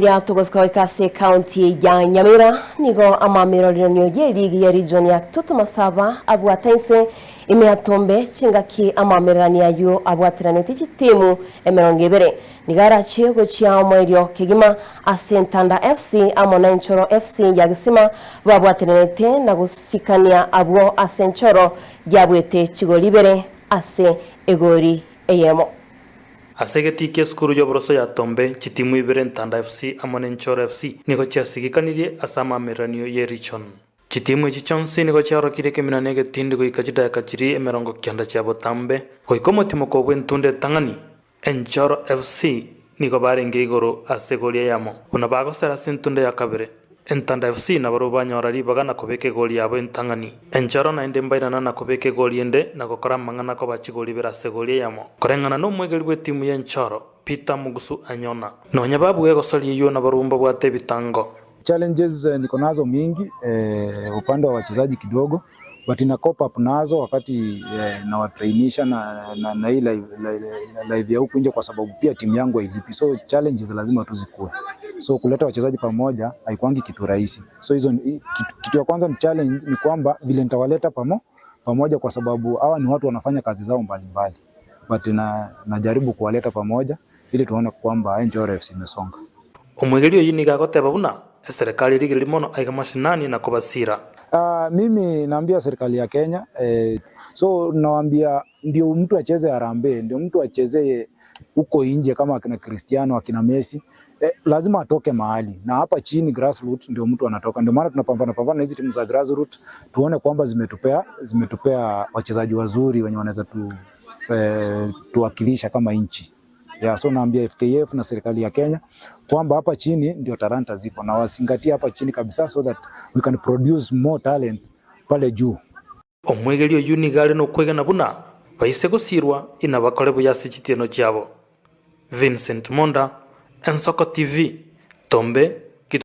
Ya tugoskoy kase county ya Nyamira nigo amamiro lionyo ye ligi ya region ya Tutumasaba abwatense imeatombe chingaki amamirani ayo abwatiraneti chitimu emerongebere nigara chiego chia omwerio kigima asentanda FC amona Nchoro FC yagisima babwatiranete na gusikania abwo asenchoro yabwete chigolibere ase egori eyemo Asegeti keskuru yobroso ya tombe chitimu ibere Ntanda FC amone Nchoro FC niko chiasigikanirie asama meranio ye region. Chitimu ichi chonsi niko chiarokire keminanege tindi goikachida ya kachiri emerongo kianda chiabo tambe goikomo timoko wentunde tangani Nchoro FC niko barenge igoro asegolia yamo unabago sera sintunde ya kabere Ntanda FC na baruba nyorari bagana kobeke goli yabo ntangani Nchoro na ende mbairana na kobeke goli ende na gokora mangana ko bachigoli bera segolia yamo korengana no mwegeli we timu ya Nchoro Peter Mugusu anyona no nyababu ego soli yo na barumba bwa tebitango. Challenges niko nazo mingi upande wa wachezaji kidogo but ina cope up nazo wakati na watrainisha na ile live ya huko nje kwa sababu pia timu yangu hailipi, so challenges lazima tuzikue. So kuleta wachezaji pamoja haikuangi kitu rahisi. So hizo kitu ya kwanza ni challenge ni kwamba vile nitawaleta pamoja kwa sababu hawa ni watu wanafanya kazi zao mbalimbali. But najaribu kuwaleta pamoja ili tuone kwamba Nchoro FC imesonga. Omwegelio yini gagoteba buna serikali rigiri limono aiga mashinani na kubasira. Mimi naambia serikali ya Kenya so nawaambia ndio mtu acheze Harambee, ndio mtu acheze huko nje kama akina Cristiano akina Messi lazima atoke mahali, na hapa chini grassroots ndio mtu anatoka. Ndio maana tunapambana na hizi timu za grassroots tuone kwamba zimetupea wachezaji wazuri wenye wanaweza tuwakilisha kama nchi. So naambia FKF na serikali ya Kenya kwamba hapa chini ndio talanta ziko na wasingatia hapa chini kabisa so that we can produce more talents pale juu. Omwegelio yunigale no kwegana buna baise gusirwa ina bakore buyasichitieno cyabo. Vincent Monda, Ensoko TV, Tombe.